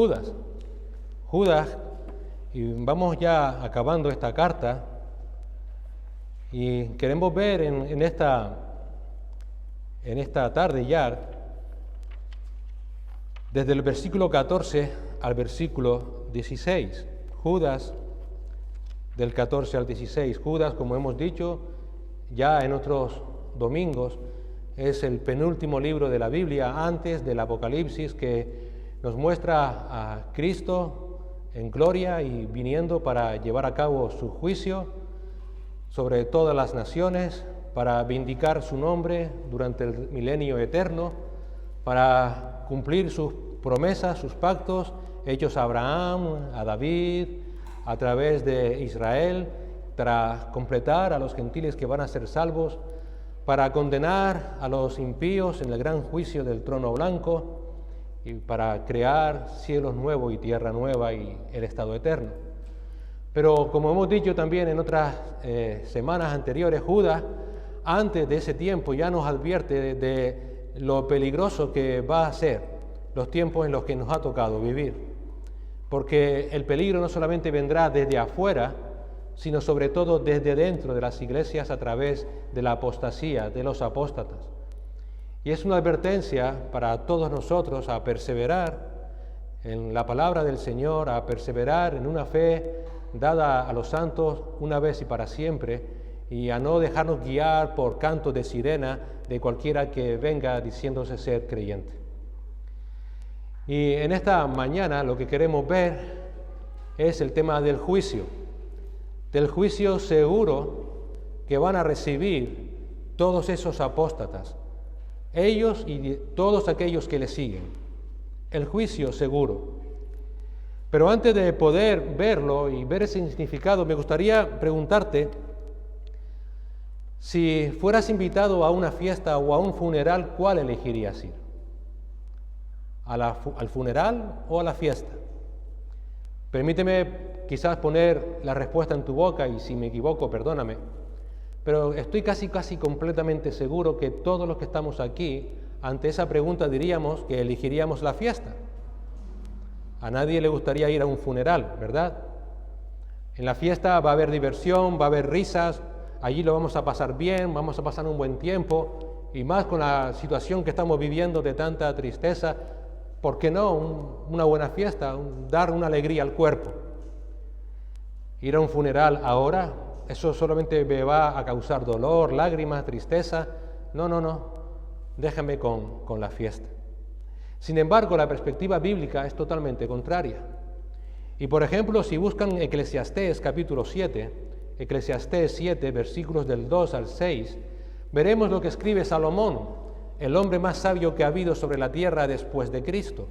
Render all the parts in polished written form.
Judas. Judas, y vamos ya acabando esta carta, y queremos ver en esta tarde ya, desde el versículo 14 al versículo 16. Judas, del 14 al 16. Judas, como hemos dicho ya en otros domingos, es el penúltimo libro de la Biblia antes del Apocalipsis, que nos muestra a Cristo en gloria y viniendo para llevar a cabo su juicio sobre todas las naciones, para vindicar su nombre durante el milenio eterno, para cumplir sus promesas, sus pactos hechos a Abraham, a David, a través de Israel, para completar a los gentiles que van a ser salvos, para condenar a los impíos en el gran juicio del trono blanco y para crear cielos nuevos y tierra nueva y el estado eterno. Pero como hemos dicho también en otras semanas anteriores, Judas, antes de ese tiempo, ya nos advierte de lo peligroso que va a ser los tiempos en los que nos ha tocado vivir. Porque el peligro no solamente vendrá desde afuera, sino sobre todo desde dentro de las iglesias a través de la apostasía, de los apóstatas. Y es una advertencia para todos nosotros a perseverar en la palabra del Señor, a perseverar en una fe dada a los santos una vez y para siempre, y a no dejarnos guiar por cantos de sirena de cualquiera que venga diciéndose ser creyente. Y en esta mañana lo que queremos ver es el tema del juicio seguro que van a recibir todos esos apóstatas, ellos y todos aquellos que le siguen, el juicio seguro. Pero antes de poder verlo y ver ese significado, me gustaría preguntarte, si fueras invitado a una fiesta o a un funeral, ¿cuál elegirías ir? ¿Al funeral o a la fiesta? Permíteme quizás poner la respuesta en tu boca y si me equivoco, perdóname. Pero estoy casi completamente seguro que todos los que estamos aquí, ante esa pregunta diríamos que elegiríamos la fiesta. A nadie le gustaría ir a un funeral, ¿verdad? En la fiesta va a haber diversión, va a haber risas, allí lo vamos a pasar bien, vamos a pasar un buen tiempo, y más con la situación que estamos viviendo de tanta tristeza, ¿por qué no una buena fiesta, dar una alegría al cuerpo? Ir a un funeral ahora, eso solamente me va a causar dolor, lágrimas, tristeza. No, déjame con la fiesta. Sin embargo, la perspectiva bíblica es totalmente contraria. Y por ejemplo, si buscan Eclesiastés capítulo 7, Eclesiastés 7, versículos del 2 al 6, veremos lo que escribe Salomón, el hombre más sabio que ha habido sobre la tierra después de Cristo.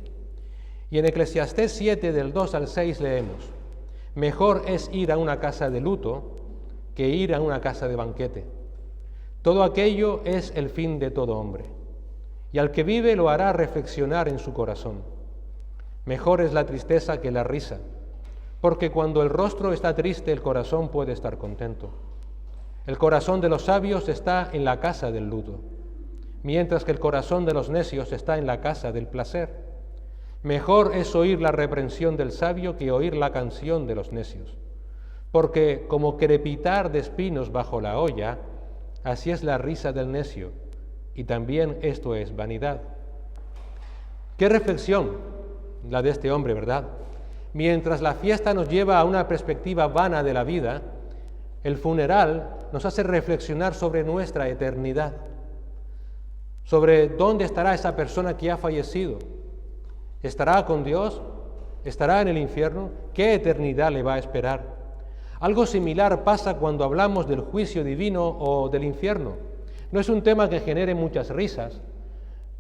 Y en Eclesiastés 7, del 2 al 6 leemos: mejor es ir a una casa de luto que ir a una casa de banquete. Todo aquello es el fin de todo hombre, y al que vive lo hará reflexionar en su corazón. Mejor es la tristeza que la risa, porque cuando el rostro está triste, el corazón puede estar contento. El corazón de los sabios está en la casa del luto, mientras que el corazón de los necios está en la casa del placer. Mejor es oír la reprensión del sabio que oír la canción de los necios, porque como crepitar de espinos bajo la olla, así es la risa del necio, y también esto es vanidad. Qué reflexión la de este hombre, ¿verdad? Mientras la fiesta nos lleva a una perspectiva vana de la vida, el funeral nos hace reflexionar sobre nuestra eternidad, sobre dónde estará esa persona que ha fallecido. ¿Estará con Dios? ¿Estará en el infierno? ¿Qué eternidad le va a esperar? Algo similar pasa cuando hablamos del juicio divino o del infierno. No es un tema que genere muchas risas,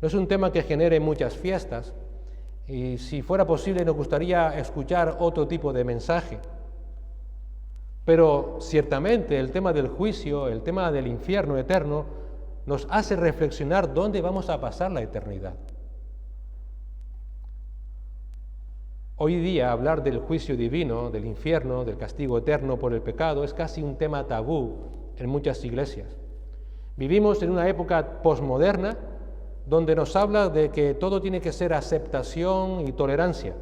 no es un tema que genere muchas fiestas, y si fuera posible nos gustaría escuchar otro tipo de mensaje. Pero ciertamente el tema del juicio, el tema del infierno eterno, nos hace reflexionar dónde vamos a pasar la eternidad. Hoy día hablar del juicio divino, del infierno, del castigo eterno por el pecado es casi un tema tabú en muchas iglesias. Vivimos en una época posmoderna donde nos habla de que todo tiene que ser aceptación y tolerancia.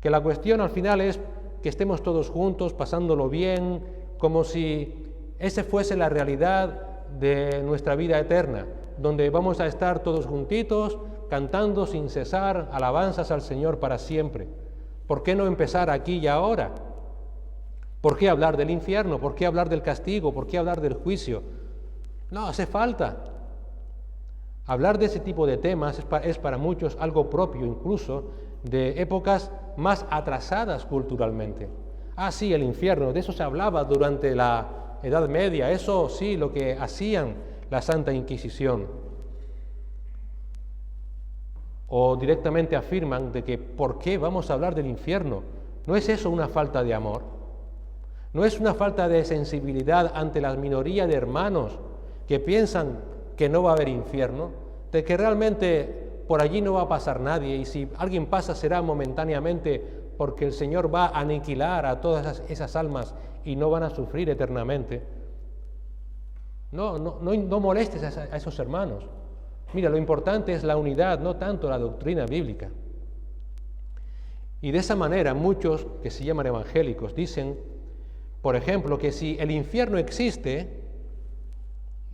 Que la cuestión al final es que estemos todos juntos, pasándolo bien, como si esa fuese la realidad de nuestra vida eterna, donde vamos a estar todos juntitos, cantando sin cesar alabanzas al Señor para siempre. ¿Por qué no empezar aquí y ahora? ¿Por qué hablar del infierno? ¿Por qué hablar del castigo? ¿Por qué hablar del juicio? No hace falta. Hablar de ese tipo de temas es para muchos algo propio, incluso de épocas más atrasadas culturalmente. Ah, sí, el infierno, de eso se hablaba durante la Edad Media, eso sí, lo que hacían la Santa Inquisición. O directamente afirman de que ¿por qué vamos a hablar del infierno? ¿No es eso una falta de amor? ¿No es una falta de sensibilidad ante la minoría de hermanos que piensan que no va a haber infierno? De que realmente por allí no va a pasar nadie y si alguien pasa será momentáneamente porque el Señor va a aniquilar a todas esas almas y no van a sufrir eternamente. No molestes a esos hermanos. Mira, lo importante es la unidad, no tanto la doctrina bíblica. Y de esa manera muchos que se llaman evangélicos dicen, por ejemplo, que si el infierno existe,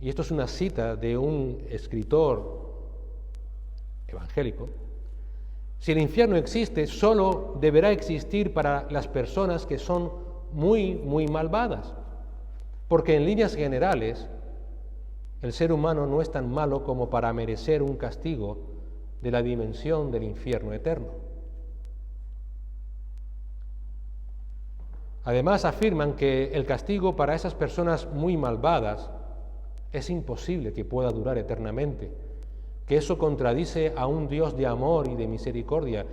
y esto es una cita de un escritor evangélico, si el infierno existe, solo deberá existir para las personas que son muy, muy malvadas, porque en líneas generales el ser humano no es tan malo como para merecer un castigo de la dimensión del infierno eterno. Además afirman que el castigo para esas personas muy malvadas es imposible que pueda durar eternamente, que eso contradice a un Dios de amor y de misericordia,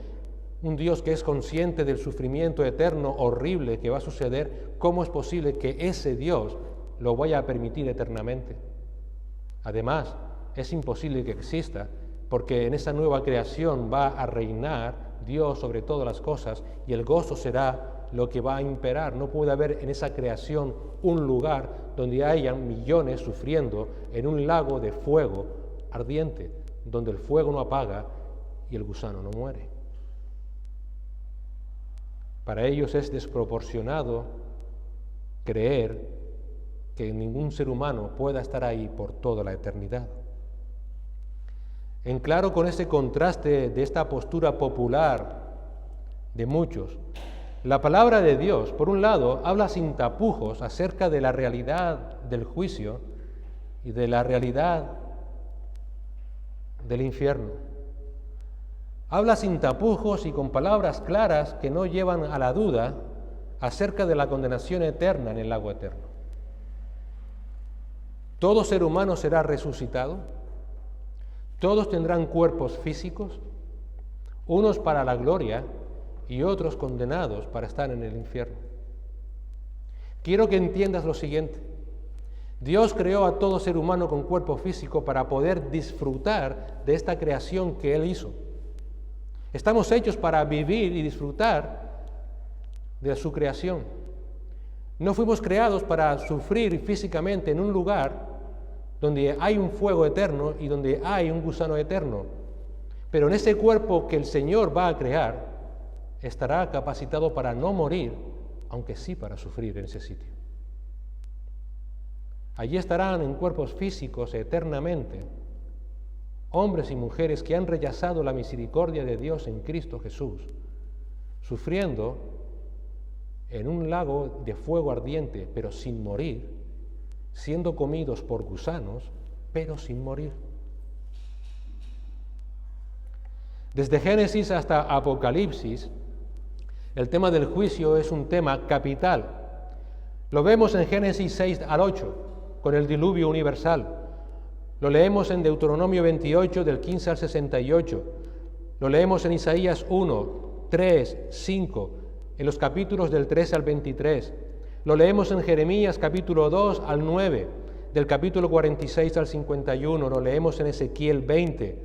un Dios que es consciente del sufrimiento eterno horrible que va a suceder. ¿Cómo es posible que ese Dios lo vaya a permitir eternamente? Además, es imposible que exista, porque en esa nueva creación va a reinar Dios sobre todas las cosas y el gozo será lo que va a imperar. No puede haber en esa creación un lugar donde hayan millones sufriendo en un lago de fuego ardiente, donde el fuego no apaga y el gusano no muere. Para ellos es desproporcionado creer que ningún ser humano pueda estar ahí por toda la eternidad. En claro con ese contraste de esta postura popular de muchos, la palabra de Dios, por un lado, habla sin tapujos acerca de la realidad del juicio y de la realidad del infierno. Habla sin tapujos y con palabras claras que no llevan a la duda acerca de la condenación eterna en el lago eterno. Todo ser humano será resucitado, todos tendrán cuerpos físicos, unos para la gloria y otros condenados para estar en el infierno. Quiero que entiendas lo siguiente. Dios creó a todo ser humano con cuerpo físico para poder disfrutar de esta creación que Él hizo. Estamos hechos para vivir y disfrutar de su creación. No fuimos creados para sufrir físicamente en un lugar donde hay un fuego eterno y donde hay un gusano eterno. Pero en ese cuerpo que el Señor va a crear, estará capacitado para no morir, aunque sí para sufrir en ese sitio. Allí estarán en cuerpos físicos eternamente hombres y mujeres que han rechazado la misericordia de Dios en Cristo Jesús, sufriendo en un lago de fuego ardiente, pero sin morir, siendo comidos por gusanos, pero sin morir. Desde Génesis hasta Apocalipsis, el tema del juicio es un tema capital. Lo vemos en Génesis 6 al 8, con el diluvio universal. Lo leemos en Deuteronomio 28, del 15 al 68. Lo leemos en Isaías 1, 3, 5, en los capítulos del 3 al 23. Lo leemos en Jeremías capítulo 2 al 9, del capítulo 46 al 51. Lo leemos en Ezequiel 20,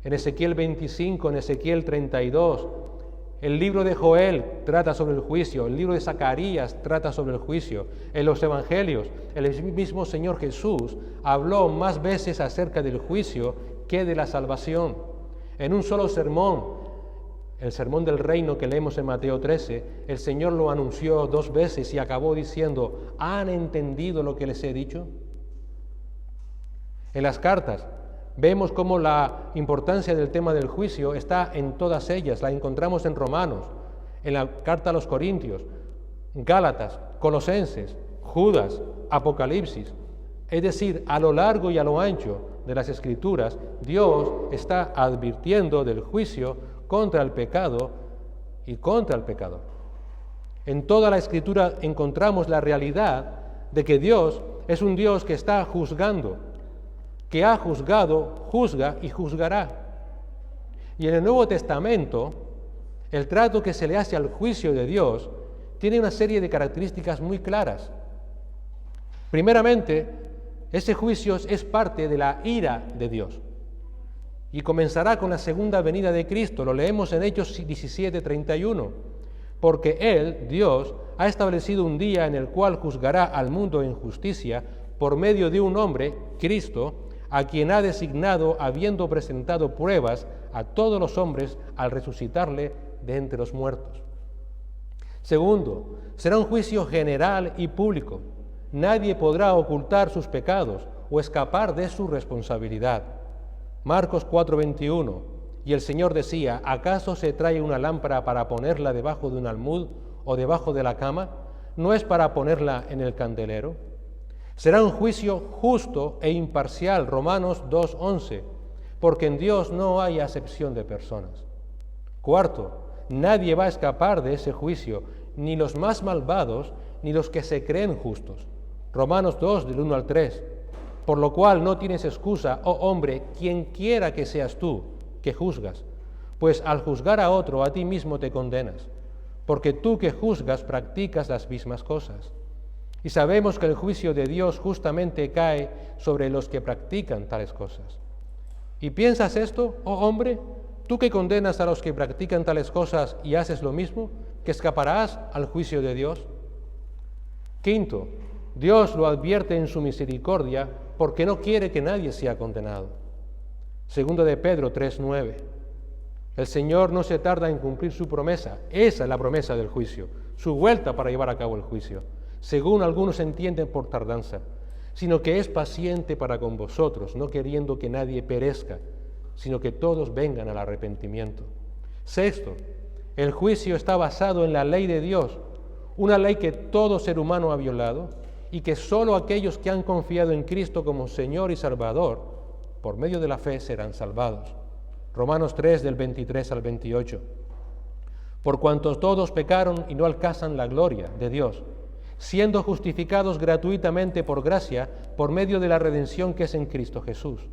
en Ezequiel 25, en Ezequiel 32. El libro de Joel trata sobre el juicio, el libro de Zacarías trata sobre el juicio. En los evangelios, el mismo Señor Jesús habló más veces acerca del juicio que de la salvación. En un solo sermón, El sermón del reino que leemos en Mateo 13, el Señor lo anunció 2 veces y acabó diciendo, ¿han entendido lo que les he dicho? En las cartas vemos cómo la importancia del tema del juicio está en todas ellas. La encontramos en Romanos, en la carta a los Corintios, Gálatas, Colosenses, Judas, Apocalipsis. Es decir, a lo largo y a lo ancho de las Escrituras, Dios está advirtiendo del juicio contra el pecado y contra el pecador. En toda la Escritura encontramos la realidad de que Dios es un Dios que está juzgando, que ha juzgado, juzga y juzgará. Y en el Nuevo Testamento, el trato que se le hace al juicio de Dios tiene una serie de características muy claras. Primeramente, ese juicio es parte de la ira de Dios y comenzará con la segunda venida de Cristo. Lo leemos en Hechos 17:31, porque Él, Dios, ha establecido un día en el cual juzgará al mundo en justicia por medio de un hombre, Cristo, a quien ha designado habiendo presentado pruebas a todos los hombres al resucitarle de entre los muertos. Segundo, será un juicio general y público. Nadie podrá ocultar sus pecados o escapar de su responsabilidad. Marcos 4:21, y el Señor decía, ¿acaso se trae una lámpara para ponerla debajo de un almud o debajo de la cama? ¿No es para ponerla en el candelero? Será un juicio justo e imparcial, Romanos 2:11, porque en Dios no hay acepción de personas. Cuarto, nadie va a escapar de ese juicio, ni los más malvados, ni los que se creen justos. Romanos 2, del 1 al 3. Por lo cual no tienes excusa, oh hombre, quien quiera que seas tú, que juzgas, pues al juzgar a otro, a ti mismo te condenas, porque tú que juzgas practicas las mismas cosas. Y sabemos que el juicio de Dios justamente cae sobre los que practican tales cosas. ¿Y piensas esto, oh hombre? Tú que condenas a los que practican tales cosas y haces lo mismo, ¿que escaparás al juicio de Dios? Quinto, Dios lo advierte en su misericordia porque no quiere que nadie sea condenado. Segundo de Pedro 3:9. El Señor no se tarda en cumplir su promesa. Esa es la promesa del juicio, su vuelta para llevar a cabo el juicio, según algunos entienden por tardanza, sino que es paciente para con vosotros, no queriendo que nadie perezca, sino que todos vengan al arrepentimiento. Sexto, el juicio está basado en la ley de Dios, una ley que todo ser humano ha violado y que solo aquellos que han confiado en Cristo como Señor y Salvador, por medio de la fe, serán salvados. Romanos 3, del 23 al 28. Por cuanto todos pecaron y no alcanzan la gloria de Dios, siendo justificados gratuitamente por gracia, por medio de la redención que es en Cristo Jesús,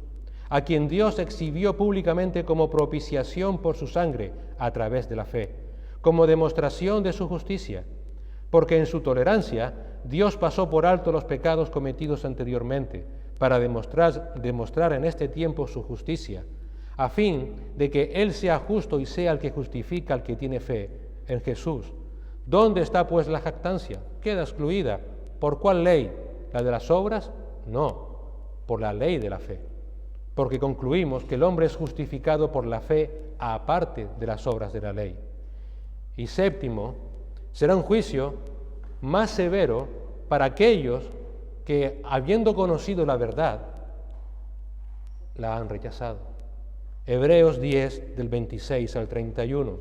a quien Dios exhibió públicamente como propiciación por su sangre a través de la fe, como demostración de su justicia, porque en su tolerancia Dios pasó por alto los pecados cometidos anteriormente, para demostrar en este tiempo su justicia, a fin de que Él sea justo y sea el que justifica al que tiene fe en Jesús. ¿Dónde está pues la jactancia? Queda excluida. ¿Por cuál ley? ¿La de las obras? No, por la ley de la fe. Porque concluimos que el hombre es justificado por la fe aparte de las obras de la ley. Y séptimo, será un juicio más severo para aquellos que, habiendo conocido la verdad, la han rechazado. Hebreos 10, del 26 al 31.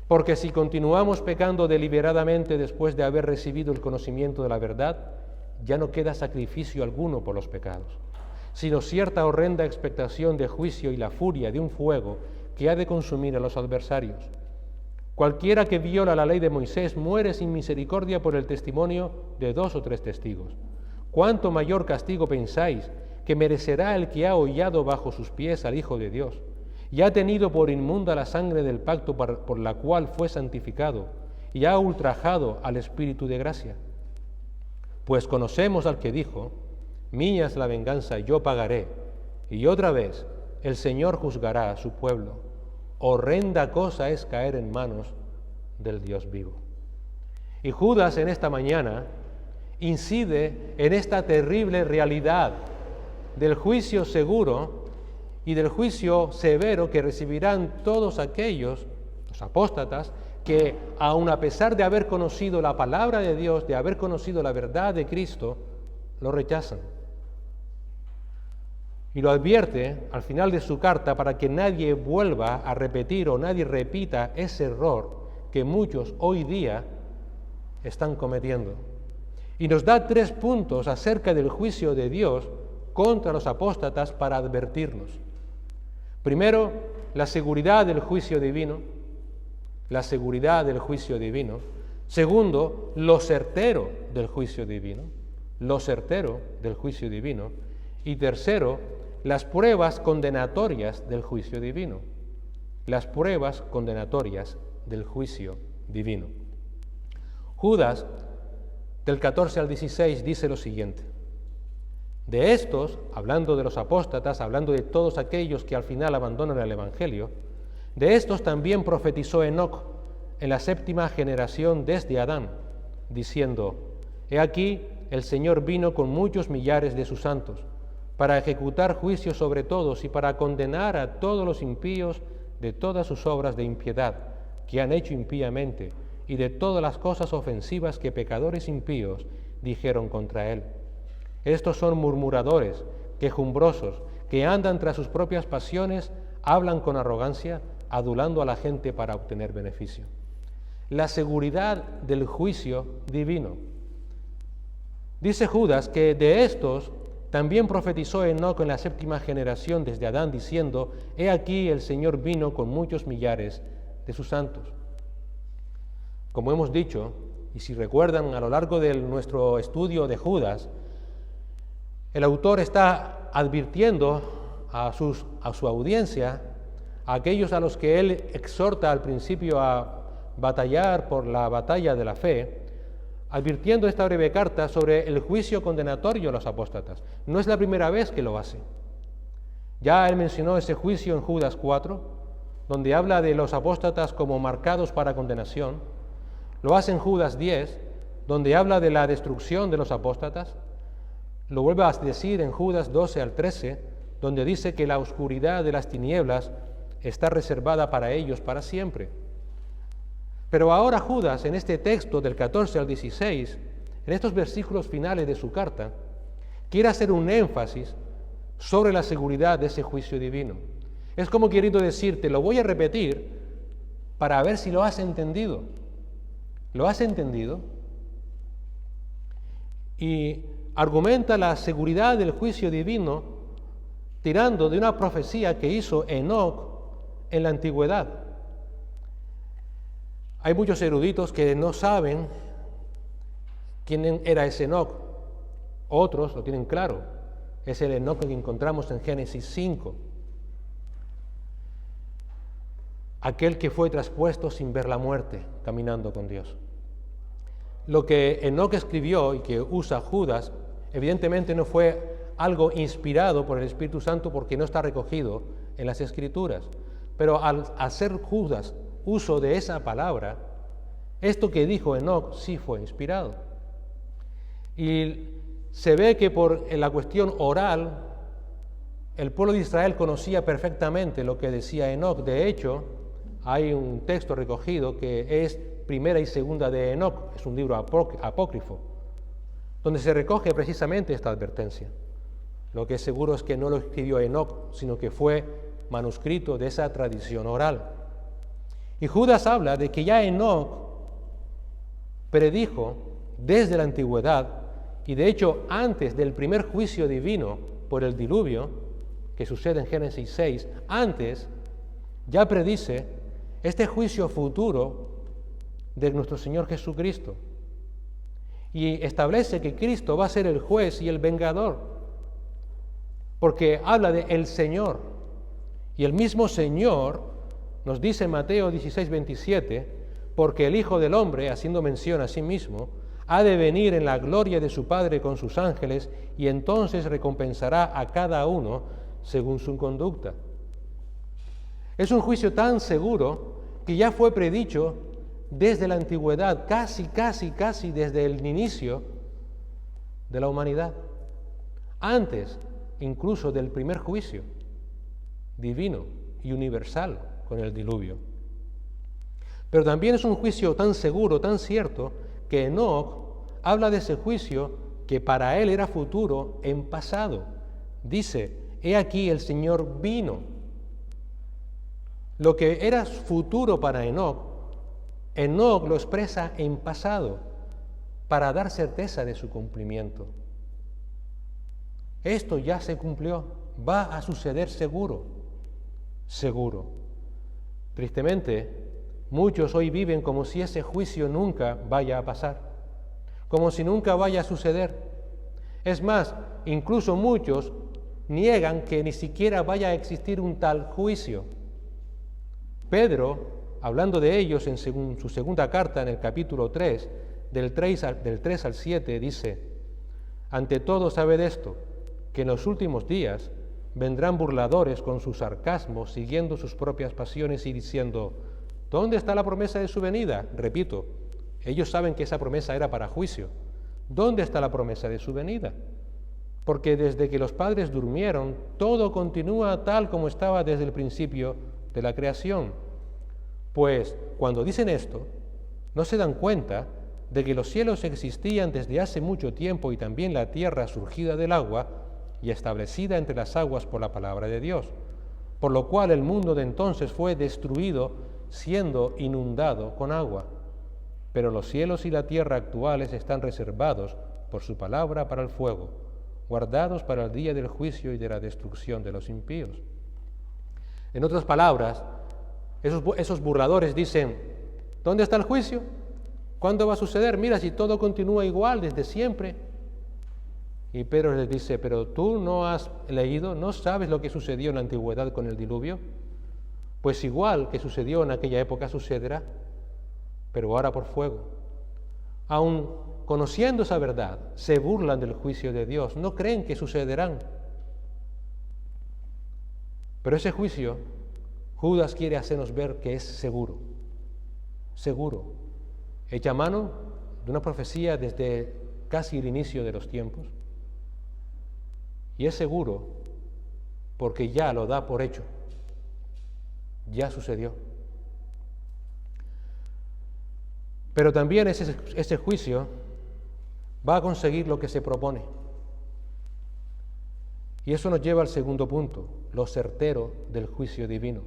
Porque si continuamos pecando deliberadamente después de haber recibido el conocimiento de la verdad, ya no queda sacrificio alguno por los pecados, sino cierta horrenda expectación de juicio y la furia de un fuego que ha de consumir a los adversarios. Cualquiera que viola la ley de Moisés muere sin misericordia por el testimonio de 2 o 3 testigos. ¿Cuánto mayor castigo pensáis que merecerá el que ha hollado bajo sus pies al Hijo de Dios y ha tenido por inmunda la sangre del pacto por la cual fue santificado y ha ultrajado al Espíritu de gracia? Pues conocemos al que dijo, mía es la venganza, yo pagaré, y otra vez el Señor juzgará a su pueblo. Horrenda cosa es caer en manos del Dios vivo. Y Judas en esta mañana incide en esta terrible realidad del juicio seguro y del juicio severo que recibirán todos aquellos, los apóstatas, que aun a pesar de haber conocido la palabra de Dios, de haber conocido la verdad de Cristo, lo rechazan. Y lo advierte al final de su carta para que nadie vuelva a repetir o nadie repita ese error que muchos hoy día están cometiendo. Y nos da 3 puntos acerca del juicio de Dios contra los apóstatas para advertirnos. Primero, la seguridad del juicio divino. La seguridad del juicio divino. Segundo, lo certero del juicio divino. Lo certero del juicio divino. Y tercero, las pruebas condenatorias del juicio divino. Las pruebas condenatorias del juicio divino. Judas, del 14 al 16, dice lo siguiente: de estos, hablando de los apóstatas, hablando de todos aquellos que al final abandonan el Evangelio, de estos también profetizó Enoc en la 7ª generación desde Adán, diciendo: he aquí, el Señor vino con muchos millares de sus santos, para ejecutar juicio sobre todos y para condenar a todos los impíos de todas sus obras de impiedad que han hecho impíamente, y de todas las cosas ofensivas que pecadores impíos dijeron contra él. Estos son murmuradores, quejumbrosos, que andan tras sus propias pasiones, hablan con arrogancia, adulando a la gente para obtener beneficio. La seguridad del juicio divino. Dice Judas que de estos también profetizó Enoc en la 7ª generación desde Adán, diciendo: he aquí el Señor vino con muchos millares de sus santos. Como hemos dicho, y si recuerdan a lo largo de nuestro estudio de Judas, el autor está advirtiendo a su audiencia, a aquellos a los que él exhorta al principio a batallar por la batalla de la fe, advirtiendo esta breve carta sobre el juicio condenatorio a los apóstatas. No es la primera vez que lo hace. Ya él mencionó ese juicio en Judas 4, donde habla de los apóstatas como marcados para condenación. Lo hace en Judas 10, donde habla de la destrucción de los apóstatas. Lo vuelve a decir en Judas 12 al 13, donde dice que la oscuridad de las tinieblas está reservada para ellos para siempre. Pero ahora Judas, en este texto del 14 al 16, en estos versículos finales de su carta, quiere hacer un énfasis sobre la seguridad de ese juicio divino. Es como queriendo decirte, lo voy a repetir para ver si lo has entendido. ¿Lo has entendido? Y argumenta la seguridad del juicio divino tirando de una profecía que hizo Enoc en la antigüedad. Hay muchos eruditos que no saben quién era ese Enoc. Otros lo tienen claro. Es el Enoc que encontramos en Génesis 5. Aquel que fue traspuesto sin ver la muerte, caminando con Dios. Lo que Enoc escribió y que usa Judas, evidentemente no fue algo inspirado por el Espíritu Santo porque no está recogido en las Escrituras. Pero al hacer Judas uso de esa palabra, esto que dijo Enoc sí fue inspirado. Y se ve que por la cuestión oral, el pueblo de Israel conocía perfectamente lo que decía Enoc. De hecho, hay un texto recogido que es Primera y Segunda de Enoc, es un libro apócrifo, donde se recoge precisamente esta advertencia. Lo que es seguro es que no lo escribió Enoc, sino que fue manuscrito de esa tradición oral. Y Judas habla de que ya Enoc predijo desde la antigüedad, y de hecho antes del primer juicio divino por el diluvio, que sucede en Génesis 6, antes ya predice este juicio futuro de nuestro Señor Jesucristo. Y establece que Cristo va a ser el juez y el vengador, porque habla de el Señor. Y el mismo Señor nos dice en Mateo 16, 27, porque el Hijo del Hombre, haciendo mención a sí mismo, ha de venir en la gloria de su Padre con sus ángeles, y entonces recompensará a cada uno según su conducta. Es un juicio tan seguro que ya fue predicho desde la antigüedad, casi desde el inicio de la humanidad, antes incluso del primer juicio divino y universal con el diluvio. Pero también es un juicio tan seguro, tan cierto, que Enoc habla de ese juicio que para él era futuro en pasado. Dice, he aquí el Señor vino. Lo que era futuro para Enoc, Enoc lo expresa en pasado para dar certeza de su cumplimiento. Esto ya se cumplió, va a suceder seguro, seguro. Tristemente, muchos hoy viven como si ese juicio nunca vaya a pasar, como si nunca vaya a suceder. Es más, incluso muchos niegan que ni siquiera vaya a existir un tal juicio. Pedro, hablando de ellos en su segunda carta, en el capítulo 3, del 3 al 7, dice, ante todo sabed esto, que en los últimos días vendrán burladores con sus sarcasmos, siguiendo sus propias pasiones y diciendo, ¿dónde está la promesa de su venida? Repito, ellos saben que esa promesa era para juicio. ¿Dónde está la promesa de su venida? Porque desde que los padres durmieron, todo continúa tal como estaba desde el principio de la creación. Pues cuando dicen esto, no se dan cuenta de que los cielos existían desde hace mucho tiempo y también la tierra surgida del agua y establecida entre las aguas por la palabra de Dios, por lo cual el mundo de entonces fue destruido siendo inundado con agua. Pero los cielos y la tierra actuales están reservados por su palabra para el fuego, guardados para el día del juicio y de la destrucción de los impíos. En otras palabras, esos burladores dicen, ¿dónde está el juicio? ¿Cuándo va a suceder? Mira, si todo continúa igual desde siempre. Y Pedro les dice, pero tú no has leído, no sabes lo que sucedió en la antigüedad con el diluvio. Pues igual que sucedió en aquella época sucederá, pero ahora por fuego. Aun conociendo esa verdad, se burlan del juicio de Dios, no creen que sucederán. Pero ese juicio, Judas quiere hacernos ver que es seguro, seguro. Echa mano de una profecía desde casi el inicio de los tiempos. Y es seguro porque ya lo da por hecho. Ya sucedió. Pero también ese juicio va a conseguir lo que se propone. Y eso nos lleva al segundo punto, lo certero del juicio divino.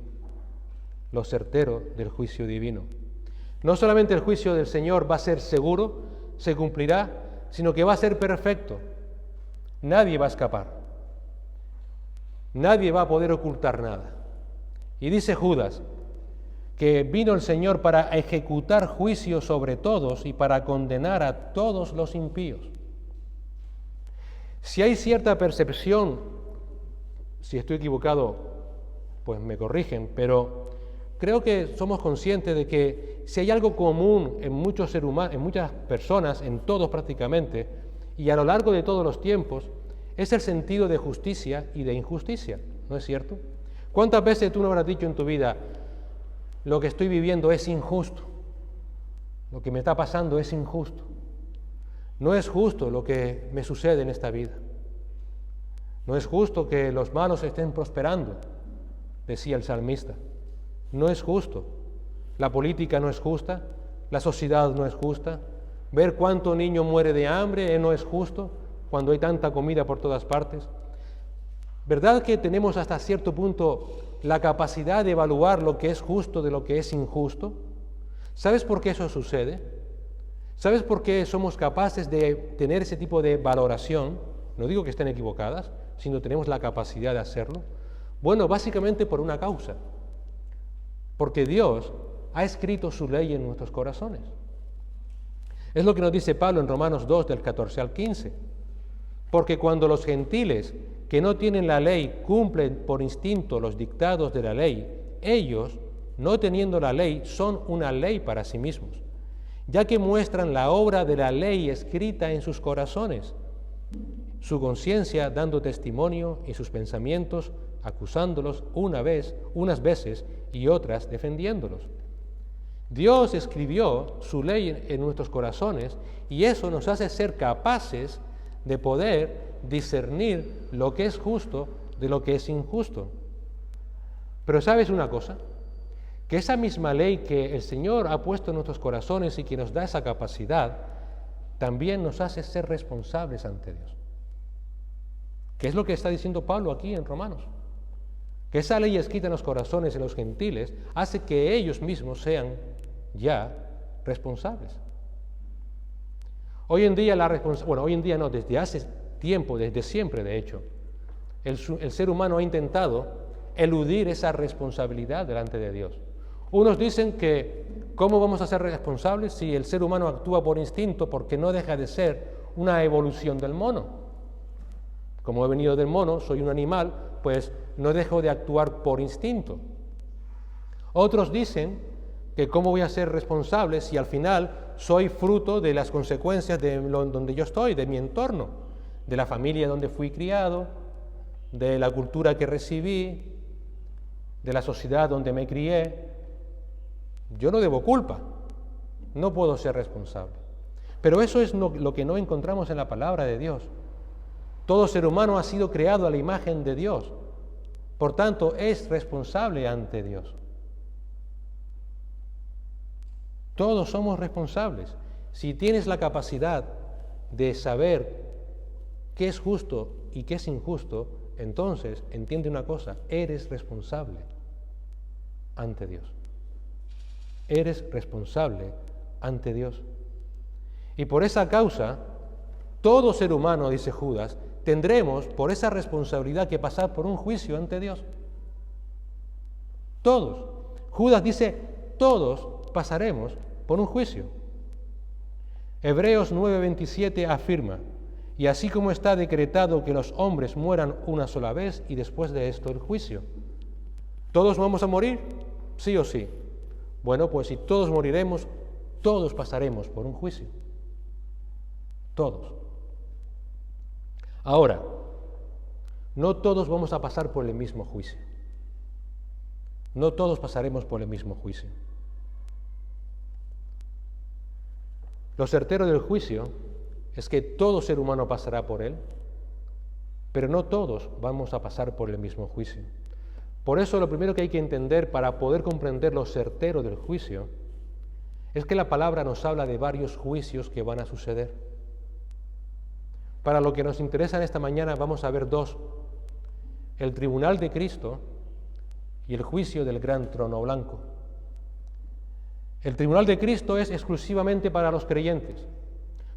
Lo certero del juicio divino. No solamente el juicio del Señor va a ser seguro, se cumplirá, sino que va a ser perfecto. Nadie va a escapar. Nadie va a poder ocultar nada. Y dice Judas que vino el Señor para ejecutar juicio sobre todos y para condenar a todos los impíos. Si hay cierta percepción, si estoy equivocado, pues me corrigen, pero creo que somos conscientes de que si hay algo común en muchos seres humanos, en muchas personas, en todos prácticamente, y a lo largo de todos los tiempos, es el sentido de justicia y de injusticia, ¿no es cierto? ¿Cuántas veces tú no habrás dicho en tu vida, lo que estoy viviendo es injusto, lo que me está pasando es injusto, no es justo lo que me sucede en esta vida, no es justo que los malos estén prosperando, decía el salmista, no es justo, la política no es justa, la sociedad no es justa, ver cuánto niño muere de hambre no es justo cuando hay tanta comida por todas partes. ¿Verdad que tenemos hasta cierto punto la capacidad de evaluar lo que es justo de lo que es injusto? ¿Sabes por qué eso sucede? ¿Sabes por qué somos capaces de tener ese tipo de valoración? No digo que estén equivocadas, sino tenemos la capacidad de hacerlo. Bueno, básicamente por una causa. Porque Dios ha escrito su ley en nuestros corazones. Es lo que nos dice Pablo en Romanos 2, del 14 al 15. Porque cuando los gentiles que no tienen la ley cumplen por instinto los dictados de la ley, ellos, no teniendo la ley, son una ley para sí mismos, ya que muestran la obra de la ley escrita en sus corazones, su conciencia dando testimonio y sus pensamientos acusándolos unas veces y otras defendiéndolos. Dios escribió su ley en nuestros corazones y eso nos hace ser capaces de poder discernir lo que es justo de lo que es injusto. Pero ¿sabes una cosa? que esa misma ley que el Señor ha puesto en nuestros corazones y que nos da esa capacidad, también nos hace ser responsables ante Dios. ¿Qué es lo que está diciendo Pablo aquí en Romanos? Que esa ley escrita en los corazones de los gentiles hace que ellos mismos sean ya responsables. Hoy en día hoy en día no, desde hace tiempo, desde siempre de hecho, el ser humano ha intentado eludir esa responsabilidad delante de Dios. Unos dicen que ¿cómo vamos a ser responsables si el ser humano actúa por instinto porque no deja de ser una evolución del mono? Como he venido del mono, soy un animal, pues no dejo de actuar por instinto. Otros dicen que cómo voy a ser responsable si al final soy fruto de las consecuencias de donde yo estoy, de mi entorno, de la familia donde fui criado, de la cultura que recibí, de la sociedad donde me crié. Yo no debo culpa, no puedo ser responsable. Pero eso es lo que no encontramos en la palabra de Dios. Todo ser humano ha sido creado a la imagen de Dios, por tanto es responsable ante Dios. Todos somos responsables. Si tienes la capacidad de saber qué es justo y qué es injusto, entonces entiende una cosa, eres responsable ante Dios. Eres responsable ante Dios. Y por esa causa, todo ser humano, dice Judas, tendremos por esa responsabilidad que pasar por un juicio ante Dios. Todos. Judas dice, todos pasaremos por un juicio. Hebreos 9:27 afirma, y así como está decretado que los hombres mueran una sola vez y después de esto el juicio. ¿Todos vamos a morir? Sí o sí. Bueno, pues si todos moriremos, todos pasaremos por un juicio. Todos. Ahora, no todos vamos a pasar por el mismo juicio. No todos pasaremos por el mismo juicio. Lo certero del juicio es que todo ser humano pasará por él, pero no todos vamos a pasar por el mismo juicio. Por eso lo primero que hay que entender para poder comprender lo certero del juicio es que la palabra nos habla de varios juicios que van a suceder. Para lo que nos interesa en esta mañana vamos a ver dos: el tribunal de Cristo y el juicio del gran trono blanco. El tribunal de Cristo es exclusivamente para los creyentes,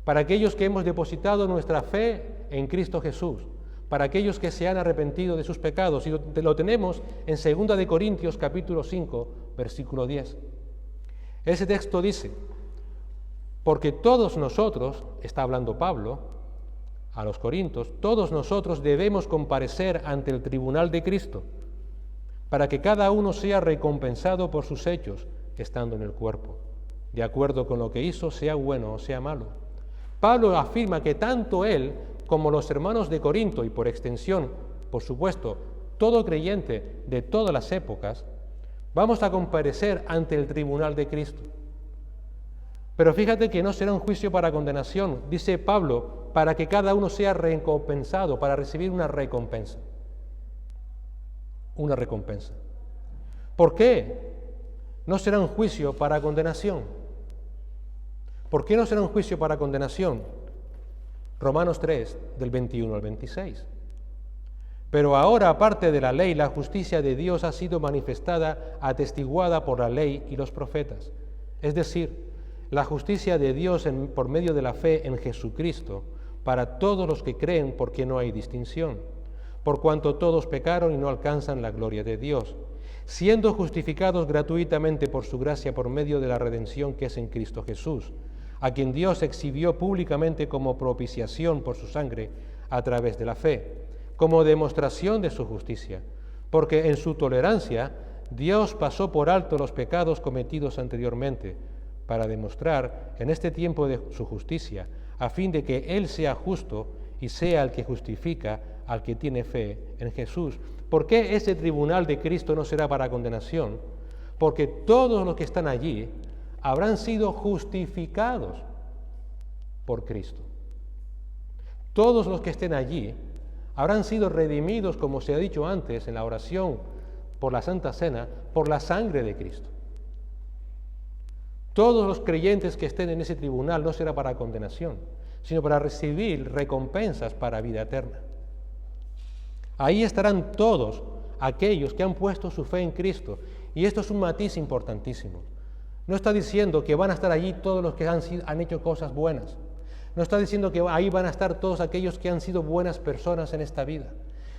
para aquellos que hemos depositado nuestra fe en Cristo Jesús, para aquellos que se han arrepentido de sus pecados, y lo tenemos en 2 de Corintios capítulo 5, versículo 10. Ese texto dice, porque todos nosotros, está hablando Pablo a los corintios, todos nosotros debemos comparecer ante el tribunal de Cristo, para que cada uno sea recompensado por sus hechos, estando en el cuerpo, de acuerdo con lo que hizo, sea bueno o sea malo. Pablo afirma que tanto él como los hermanos de Corinto, y por extensión, por supuesto, todo creyente de todas las épocas, vamos a comparecer ante el tribunal de Cristo. Pero fíjate que no será un juicio para condenación, dice Pablo, para que cada uno sea recompensado, para recibir una recompensa. Una recompensa. ¿Por qué no será un juicio para condenación? ¿Por qué no será un juicio para condenación? Romanos 3, del 21 al 26. Pero ahora, aparte de la ley, la justicia de Dios ha sido manifestada, atestiguada por la ley y los profetas. Es decir, la justicia de Dios por medio de la fe en Jesucristo, para todos los que creen, porque no hay distinción, por cuanto todos pecaron y no alcanzan la gloria de Dios, siendo justificados gratuitamente por su gracia por medio de la redención que es en Cristo Jesús, a quien Dios exhibió públicamente como propiciación por su sangre a través de la fe, como demostración de su justicia, porque en su tolerancia Dios pasó por alto los pecados cometidos anteriormente, para demostrar en este tiempo de su justicia, a fin de que Él sea justo y sea el que justifica al que tiene fe en Jesús. ¿Por qué ese tribunal de Cristo no será para condenación? Porque todos los que están allí habrán sido justificados por Cristo. Todos los que estén allí habrán sido redimidos, como se ha dicho antes en la oración por la Santa Cena, por la sangre de Cristo. Todos los creyentes que estén en ese tribunal no será para condenación, sino para recibir recompensas para vida eterna. Ahí estarán todos aquellos que han puesto su fe en Cristo. Y esto es un matiz importantísimo. No está diciendo que van a estar allí todos los que han hecho cosas buenas. No está diciendo que ahí van a estar todos aquellos que han sido buenas personas en esta vida,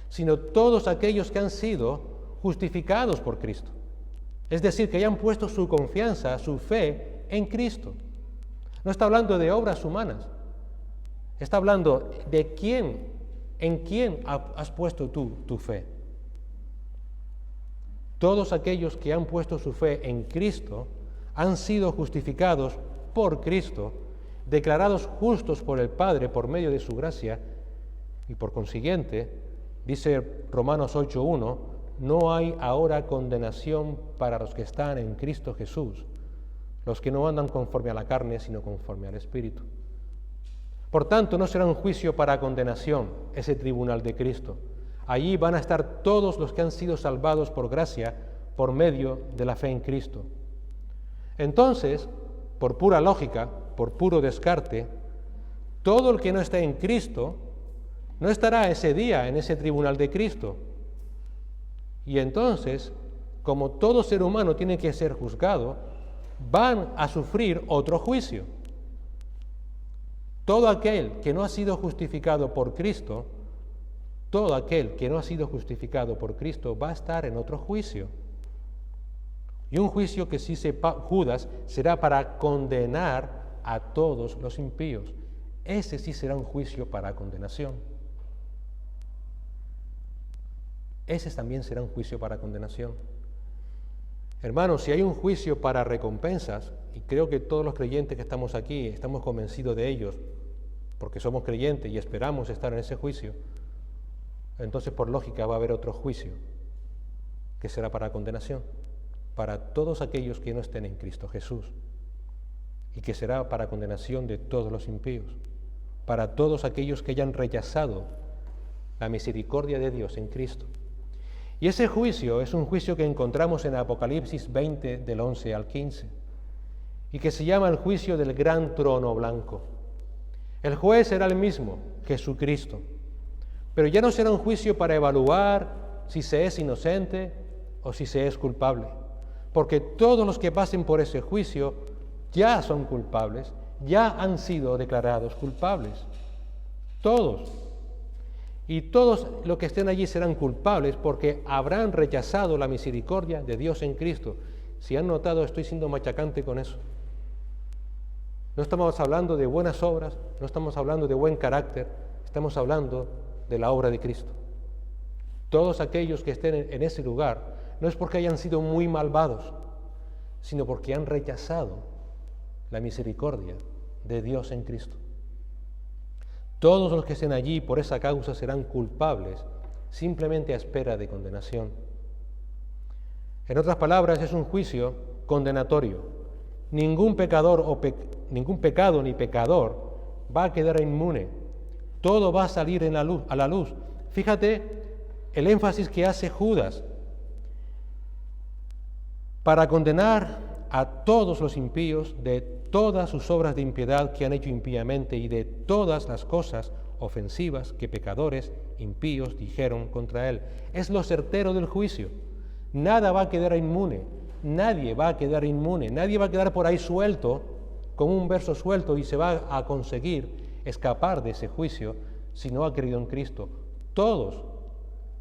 sino todos aquellos que han sido justificados por Cristo. Es decir, que hayan puesto su confianza, su fe en Cristo. No está hablando de obras humanas. Está hablando de en quién has puesto tu fe. Todos aquellos que han puesto su fe en Cristo han sido justificados por Cristo, declarados justos por el Padre por medio de su gracia, y por consiguiente, dice Romanos 8:1, no hay ahora condenación para los que están en Cristo Jesús, los que no andan conforme a la carne, sino conforme al Espíritu. Por tanto, no será un juicio para condenación ese tribunal de Cristo. Allí van a estar todos los que han sido salvados por gracia, por medio de la fe en Cristo. Entonces, por pura lógica, por puro descarte, todo el que no esté en Cristo no estará ese día en ese tribunal de Cristo. Y entonces, como todo ser humano tiene que ser juzgado, van a sufrir otro juicio. Todo aquel que no ha sido justificado por Cristo, todo aquel que no ha sido justificado por Cristo va a estar en otro juicio. Y un juicio que, si sepa Judas, será para condenar a todos los impíos. Ese sí será un juicio para condenación. Ese también será un juicio para condenación. Hermanos, si hay un juicio para recompensas, y creo que todos los creyentes que estamos aquí estamos convencidos de ellos, porque somos creyentes y esperamos estar en ese juicio, entonces por lógica va a haber otro juicio, que será para condenación, para todos aquellos que no estén en Cristo Jesús, y que será para condenación de todos los impíos, para todos aquellos que hayan rechazado la misericordia de Dios en Cristo. Y ese juicio es un juicio que encontramos en Apocalipsis 20, del 11 al 15, y que se llama el juicio del gran trono blanco. El juez será el mismo, Jesucristo, pero ya no será un juicio para evaluar si se es inocente o si se es culpable, porque todos los que pasen por ese juicio ya son culpables, ya han sido declarados culpables. Todos. Y todos los que estén allí serán culpables porque habrán rechazado la misericordia de Dios en Cristo. Si han notado, estoy siendo machacante con eso. No estamos hablando de buenas obras, no estamos hablando de buen carácter, estamos hablando de la obra de Cristo. Todos aquellos que estén en ese lugar no es porque hayan sido muy malvados, sino porque han rechazado la misericordia de Dios en Cristo. Todos los que estén allí por esa causa serán culpables, simplemente a espera de condenación. En otras palabras, es un juicio condenatorio. Ningún pecador ningún pecado ni pecador va a quedar inmune. Todo va a salir a la luz. Fíjate el énfasis que hace Judas para condenar a todos los impíos de todas sus obras de impiedad que han hecho impíamente y de todas las cosas ofensivas que pecadores impíos dijeron contra él. Es lo certero del juicio. Nada va a quedar inmune, nadie va a quedar inmune, nadie va a quedar por ahí suelto, con un verso suelto, y se va a conseguir escapar de ese juicio si no ha creído en Cristo. Todos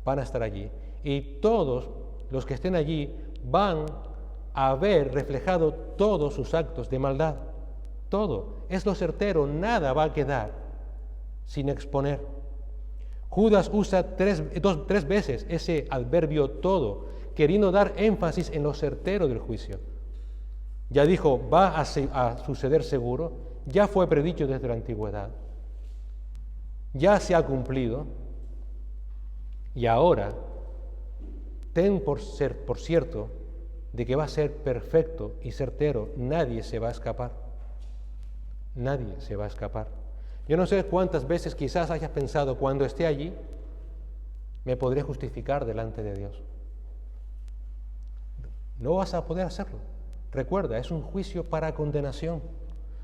van a estar allí, y todos los que estén allí van a ver reflejado todos sus actos de maldad. Todo. Es lo certero, nada va a quedar sin exponer. Judas usa tres veces ese adverbio todo, queriendo dar énfasis en lo certero del juicio. Ya dijo, va a suceder seguro, ya fue predicho desde la antigüedad, ya se ha cumplido, y ahora ten por cierto de que va a ser perfecto y certero, nadie se va a escapar. Nadie se va a escapar. Yo no sé cuántas veces quizás hayas pensado, cuando esté allí, me podré justificar delante de Dios. No vas a poder hacerlo. Recuerda, es un juicio para condenación,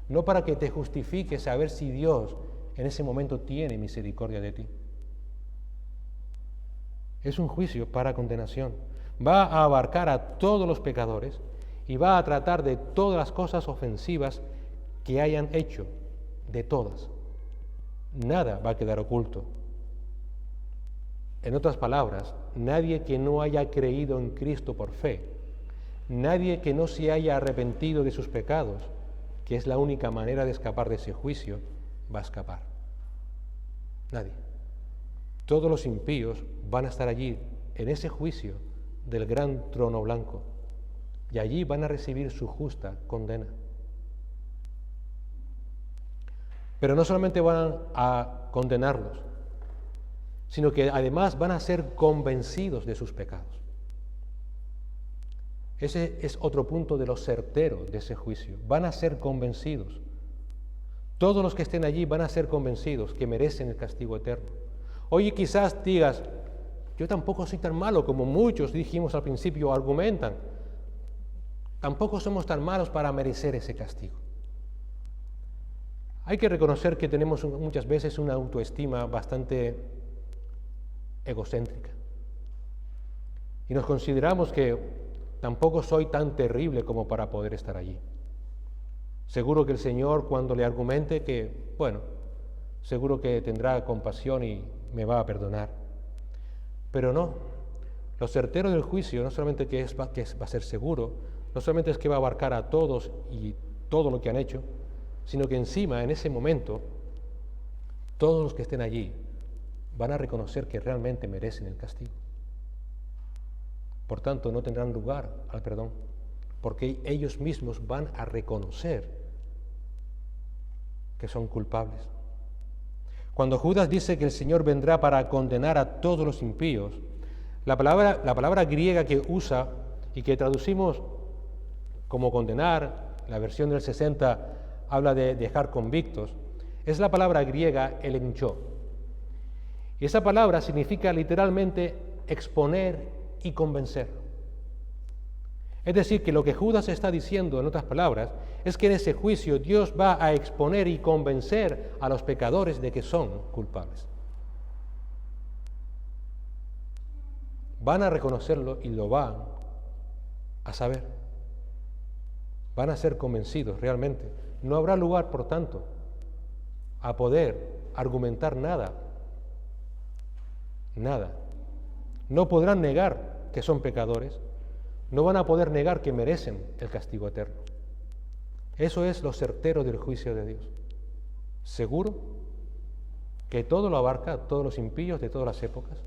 no para que te justifiques a ver si Dios en ese momento tiene misericordia de ti. Es un juicio para condenación. Va a abarcar a todos los pecadores y va a tratar de todas las cosas ofensivas que hayan hecho, de todas. Nada va a quedar oculto. En otras palabras, nadie que no haya creído en Cristo por fe, nadie que no se haya arrepentido de sus pecados, que es la única manera de escapar de ese juicio, va a escapar. Nadie. Todos los impíos van a estar allí, en ese juicio del gran trono blanco, y allí van a recibir su justa condena. Pero no solamente van a condenarlos, sino que además van a ser convencidos de sus pecados. Ese es otro punto de lo certero de ese juicio. Van a ser convencidos. Todos los que estén allí van a ser convencidos que merecen el castigo eterno. Oye, quizás digas, yo tampoco soy tan malo como muchos dijimos al principio, argumentan. Tampoco somos tan malos para merecer ese castigo. Hay que reconocer que tenemos muchas veces una autoestima bastante egocéntrica. Y nos consideramos que tampoco soy tan terrible como para poder estar allí. Seguro que el Señor, cuando le argumente que, bueno, seguro que tendrá compasión y me va a perdonar. Pero no, lo certero del juicio no solamente que va a ser seguro, no solamente es que va a abarcar a todos y todo lo que han hecho, sino que encima, en ese momento, todos los que estén allí van a reconocer que realmente merecen el castigo. Por tanto, no tendrán lugar al perdón, porque ellos mismos van a reconocer que son culpables. Cuando Judas dice que el Señor vendrá para condenar a todos los impíos, la palabra griega que usa y que traducimos como condenar, la versión del 60 habla de dejar convictos, es la palabra griega elenchó. Y esa palabra significa literalmente exponer y convencer. Es decir, que lo que Judas está diciendo, en otras palabras, es que en ese juicio Dios va a exponer y convencer a los pecadores de que son culpables. Van a reconocerlo y lo van a saber. Van a ser convencidos realmente. No habrá lugar, por tanto, a poder argumentar nada. Nada. No podrán negar que son pecadores. No van a poder negar que merecen el castigo eterno. Eso es lo certero del juicio de Dios. Seguro que todo lo abarca, todos los impíos de todas las épocas,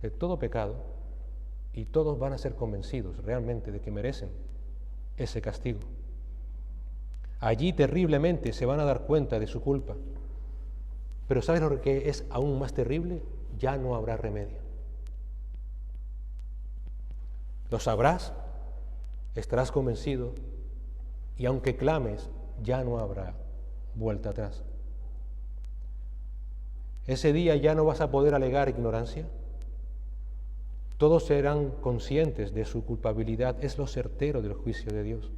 de todo pecado, y todos van a ser convencidos realmente de que merecen ese castigo. Allí terriblemente se van a dar cuenta de su culpa. Pero ¿sabes lo que es aún más terrible? Ya no habrá remedio. Lo sabrás, estarás convencido, y aunque clames, ya no habrá vuelta atrás. Ese día ya no vas a poder alegar ignorancia. Todos serán conscientes de su culpabilidad. Es lo certero del juicio de Dios.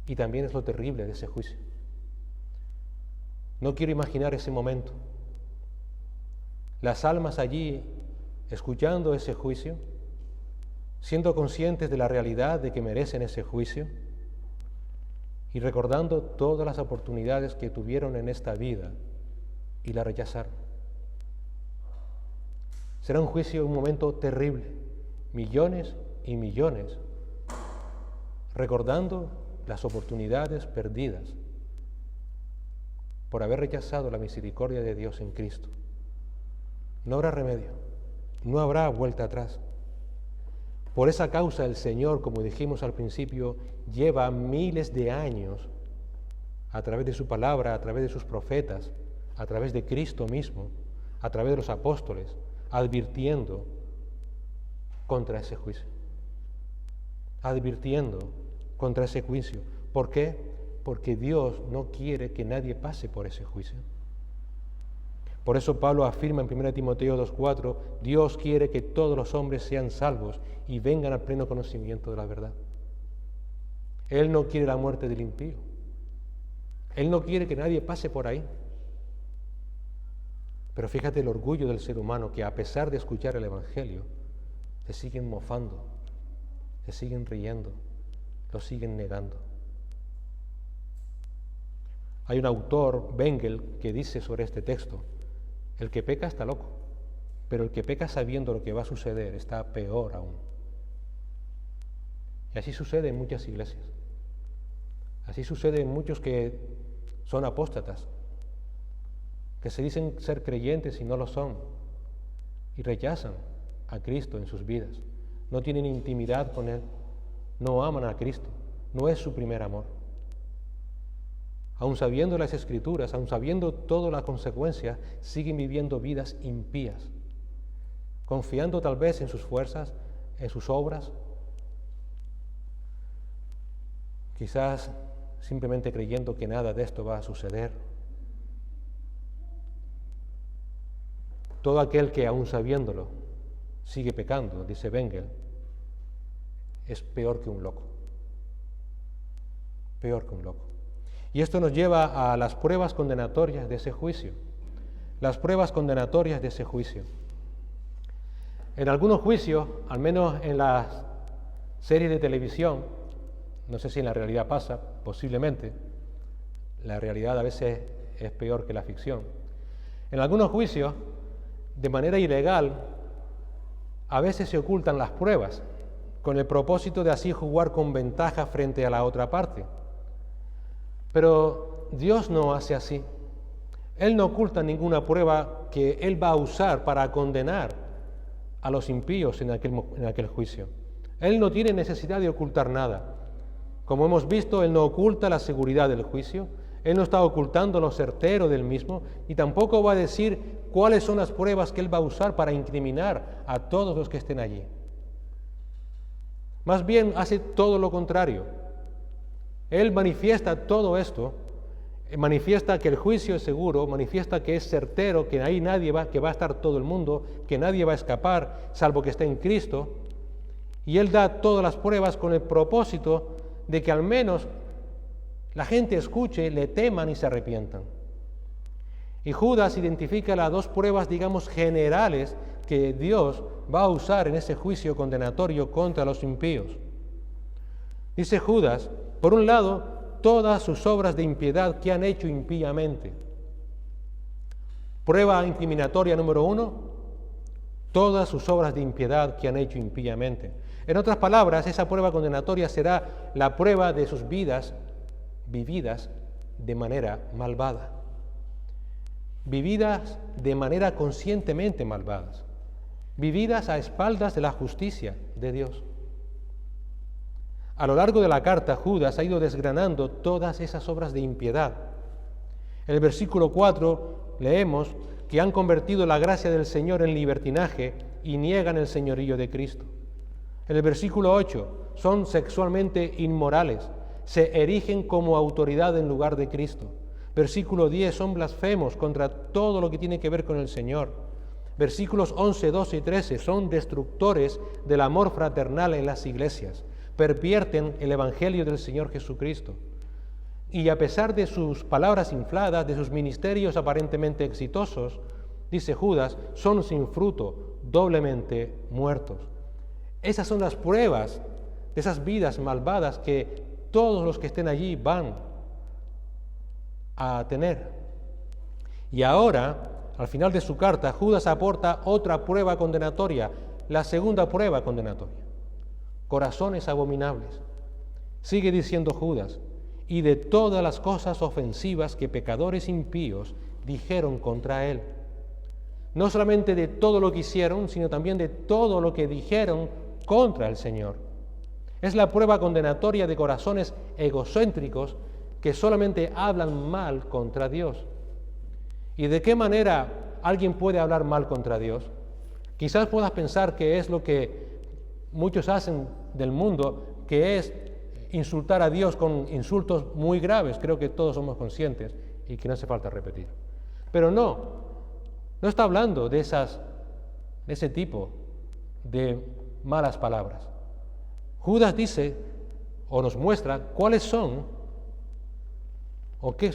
Y también es lo terrible de ese juicio. No quiero imaginar ese momento. Las almas allí, escuchando ese juicio, siendo conscientes de la realidad de que merecen ese juicio y recordando todas las oportunidades que tuvieron en esta vida y la rechazaron. Será un juicio, un momento terrible, millones y millones, recordando las oportunidades perdidas por haber rechazado la misericordia de Dios en Cristo. No habrá remedio, no habrá vuelta atrás. Por esa causa el Señor, como dijimos al principio, lleva miles de años a través de su palabra, a través de sus profetas, a través de Cristo mismo, a través de los apóstoles, advirtiendo contra ese juicio. Advirtiendo contra ese juicio. ¿Por qué? Porque Dios no quiere que nadie pase por ese juicio. Por eso Pablo afirma en 1 Timoteo 2:4, Dios quiere que todos los hombres sean salvos y vengan al pleno conocimiento de la verdad. Él no quiere la muerte del impío. Él no quiere que nadie pase por ahí. Pero fíjate el orgullo del ser humano, que a pesar de escuchar el Evangelio, se siguen mofando, se siguen riendo, lo siguen negando. Hay un autor, Bengel, que dice sobre este texto: el que peca está loco, pero el que peca sabiendo lo que va a suceder está peor aún. Y así sucede en muchas iglesias. Así sucede en muchos que son apóstatas, que se dicen ser creyentes y no lo son, y rechazan a Cristo en sus vidas. No tienen intimidad con Él, no aman a Cristo, no es su primer amor. Aun sabiendo las Escrituras, aun sabiendo todas las consecuencias, siguen viviendo vidas impías, confiando tal vez en sus fuerzas, en sus obras, quizás simplemente creyendo que nada de esto va a suceder. Todo aquel que aun sabiéndolo sigue pecando, dice Bengel, es peor que un loco. Peor que un loco. Y esto nos lleva a las pruebas condenatorias de ese juicio. Las pruebas condenatorias de ese juicio. En algunos juicios, al menos en las series de televisión, no sé si en la realidad pasa, posiblemente, la realidad a veces es peor que la ficción. En algunos juicios, de manera ilegal, a veces se ocultan las pruebas, con el propósito de así jugar con ventaja frente a la otra parte. Pero Dios no hace así. Él no oculta ninguna prueba que Él va a usar para condenar a los impíos en aquel juicio. Él no tiene necesidad de ocultar nada. Como hemos visto, Él no oculta la seguridad del juicio, Él no está ocultando lo certero del mismo, y tampoco va a decir cuáles son las pruebas que Él va a usar para incriminar a todos los que estén allí. Más bien hace todo lo contrario. Él manifiesta todo esto, manifiesta que el juicio es seguro, manifiesta que es certero, que ahí que va a estar todo el mundo, que nadie va a escapar, salvo que esté en Cristo. Y Él da todas las pruebas con el propósito de que al menos la gente escuche, le teman y se arrepientan. Y Judas identifica las dos pruebas, digamos, generales que Dios va a usar en ese juicio condenatorio contra los impíos. Dice Judas, por un lado, todas sus obras de impiedad que han hecho impíamente. Prueba incriminatoria número 1, todas sus obras de impiedad que han hecho impíamente. En otras palabras, esa prueba condenatoria será la prueba de sus vidas vividas de manera malvada. Vividas de manera conscientemente malvadas. Vividas a espaldas de la justicia de Dios. A lo largo de la carta, Judas ha ido desgranando todas esas obras de impiedad. En el versículo 4 leemos que han convertido la gracia del Señor en libertinaje y niegan el señorío de Cristo. En el versículo 8 son sexualmente inmorales, se erigen como autoridad en lugar de Cristo. Versículo 10 son blasfemos contra todo lo que tiene que ver con el Señor. Versículos 11, 12 y 13 son destructores del amor fraternal en las iglesias. Pervierten el Evangelio del Señor Jesucristo. Y a pesar de sus palabras infladas, de sus ministerios aparentemente exitosos, dice Judas, son sin fruto, doblemente muertos. Esas son las pruebas de esas vidas malvadas que todos los que estén allí van a tener. Y ahora, al final de su carta, Judas aporta otra prueba condenatoria, la segunda prueba condenatoria. Corazones abominables. Sigue diciendo Judas, y de todas las cosas ofensivas que pecadores impíos dijeron contra él. No solamente de todo lo que hicieron, sino también de todo lo que dijeron contra el Señor. Es la prueba condenatoria de corazones egocéntricos que solamente hablan mal contra Dios. ¿Y de qué manera alguien puede hablar mal contra Dios? Quizás puedas pensar que es lo que muchos hacen del mundo, que es insultar a Dios con insultos muy graves. Creo que todos somos conscientes y que no hace falta repetir. Pero no está hablando de ese tipo de malas palabras. Judas dice, o nos muestra cuáles son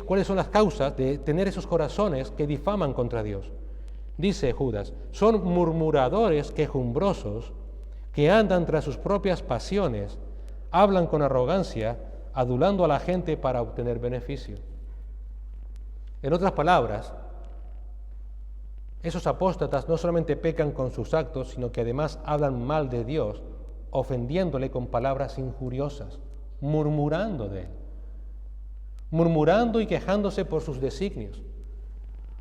cuáles son las causas de tener esos corazones que difaman contra Dios. Dice Judas, son murmuradores quejumbrosos que andan tras sus propias pasiones, hablan con arrogancia, adulando a la gente para obtener beneficio. En otras palabras, esos apóstatas no solamente pecan con sus actos, sino que además hablan mal de Dios, ofendiéndole con palabras injuriosas, murmurando de Él, murmurando y quejándose por sus designios,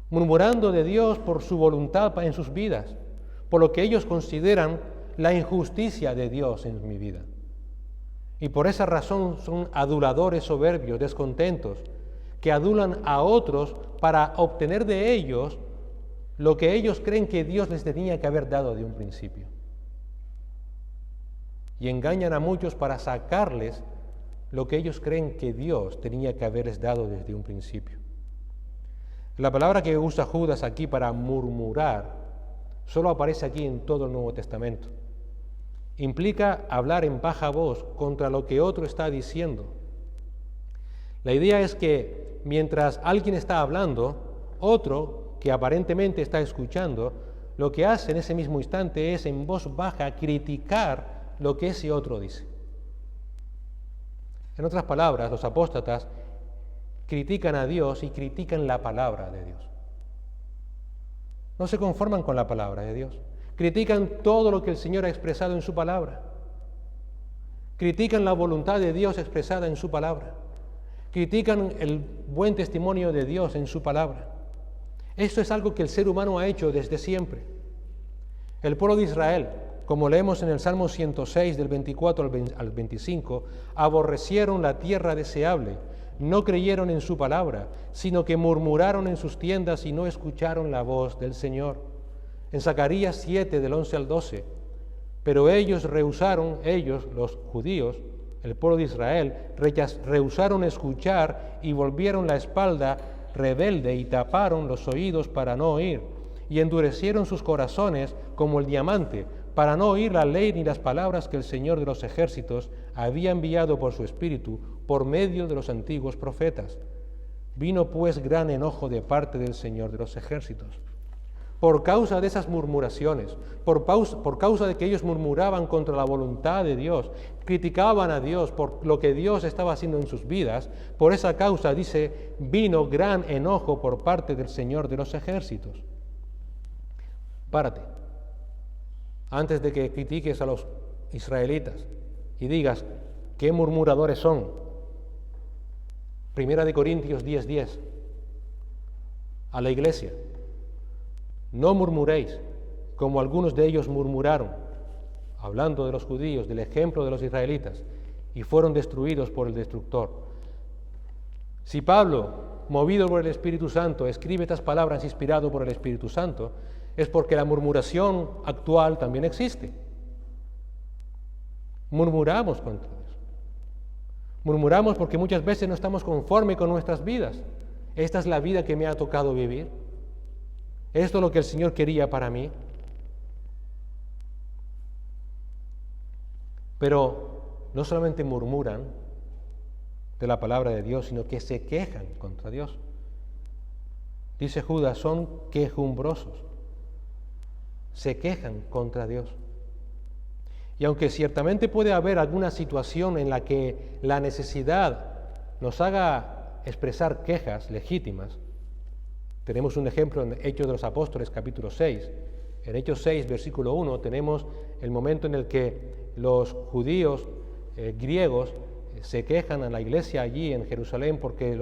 murmurando de Dios por su voluntad en sus vidas, por lo que ellos consideran la injusticia de Dios en mi vida. Y por esa razón son aduladores soberbios, descontentos, que adulan a otros para obtener de ellos lo que ellos creen que Dios les tenía que haber dado de un principio. Y engañan a muchos para sacarles lo que ellos creen que Dios tenía que haberles dado desde un principio. La palabra que usa Judas aquí para murmurar solo aparece aquí en todo el Nuevo Testamento. Implica hablar en baja voz contra lo que otro está diciendo. La idea es que mientras alguien está hablando, otro que aparentemente está escuchando, lo que hace en ese mismo instante es en voz baja criticar lo que ese otro dice. En otras palabras, los apóstatas critican a Dios y critican la palabra de Dios. No se conforman con la palabra de Dios. Critican todo lo que el Señor ha expresado en su palabra. Critican la voluntad de Dios expresada en su palabra. Critican el buen testimonio de Dios en su palabra. Esto es algo que el ser humano ha hecho desde siempre. El pueblo de Israel, como leemos en el Salmo 106, del 24 al 25, aborrecieron la tierra deseable, no creyeron en su palabra, sino que murmuraron en sus tiendas y no escucharon la voz del Señor. En Zacarías 7, del 11 al 12, pero ellos, los judíos, el pueblo de Israel, rehusaron escuchar y volvieron la espalda rebelde y taparon los oídos para no oír, y endurecieron sus corazones como el diamante, para no oír la ley ni las palabras que el Señor de los ejércitos había enviado por su Espíritu por medio de los antiguos profetas. Vino pues gran enojo de parte del Señor de los ejércitos. Por causa de esas murmuraciones, por causa de que ellos murmuraban contra la voluntad de Dios, criticaban a Dios por lo que Dios estaba haciendo en sus vidas, por esa causa, dice, vino gran enojo por parte del Señor de los ejércitos. Párate, antes de que critiques a los israelitas y digas qué murmuradores son. Primera de Corintios 10:10, a la iglesia. No murmuréis, como algunos de ellos murmuraron, hablando de los judíos, del ejemplo de los israelitas, y fueron destruidos por el destructor. Si Pablo, movido por el Espíritu Santo, escribe estas palabras inspirado por el Espíritu Santo, es porque la murmuración actual también existe. Murmuramos contra Dios. Murmuramos porque muchas veces no estamos conformes con nuestras vidas. Esta es la vida que me ha tocado vivir. Esto es lo que el Señor quería para mí. Pero no solamente murmuran de la palabra de Dios, sino que se quejan contra Dios. Dice Judas, son quejumbrosos. Se quejan contra Dios. Y aunque ciertamente puede haber alguna situación en la que la necesidad nos haga expresar quejas legítimas, tenemos un ejemplo en Hechos de los Apóstoles, capítulo 6. En Hechos 6, versículo 1, tenemos el momento en el que los judíos griegos se quejan a la iglesia allí en Jerusalén porque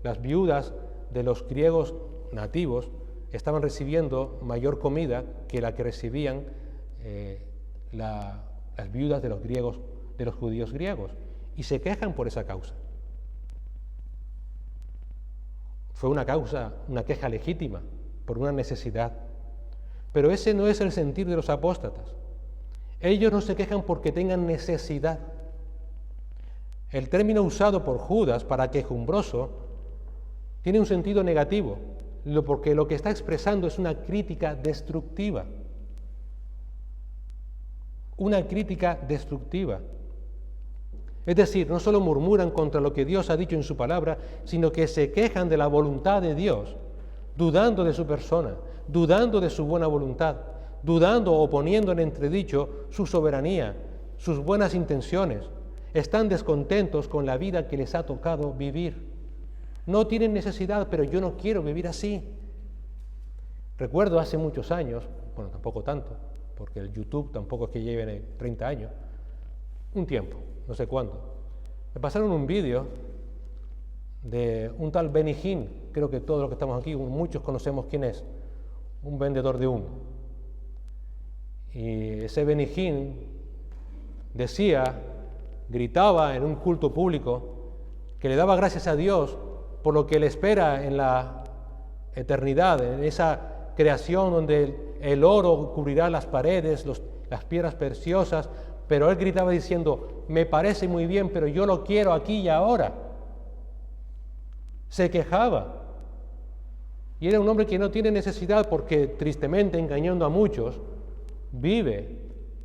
las viudas de los griegos nativos estaban recibiendo mayor comida que la que recibían las viudas de los judíos griegos, y se quejan por esa causa. Fue una queja legítima por una necesidad, pero ese no es el sentir de los apóstatas. Ellos no se quejan porque tengan necesidad. El término usado por Judas para quejumbroso tiene un sentido negativo, porque lo que está expresando es una crítica destructiva. Una crítica destructiva. Es decir, no solo murmuran contra lo que Dios ha dicho en su palabra, sino que se quejan de la voluntad de Dios, dudando de su persona, dudando de su buena voluntad, dudando o poniendo en entredicho su soberanía, sus buenas intenciones. Están descontentos con la vida que les ha tocado vivir. No tienen necesidad, pero yo no quiero vivir así. Recuerdo hace muchos años, bueno, tampoco tanto, porque el YouTube tampoco es que lleve 30 años, un tiempo, no sé cuánto. Me pasaron un vídeo de un tal Benny Hinn, creo que todos los que estamos aquí, muchos conocemos quién es, un vendedor de humo. Y ese Benny Hinn gritaba en un culto público que le daba gracias a Dios por lo que le espera en la eternidad, en esa creación donde el oro cubrirá las paredes, las piedras preciosas, pero él gritaba diciendo, me parece muy bien, pero yo lo quiero aquí y ahora. Se quejaba. Y era un hombre que no tiene necesidad porque, tristemente, engañando a muchos, vive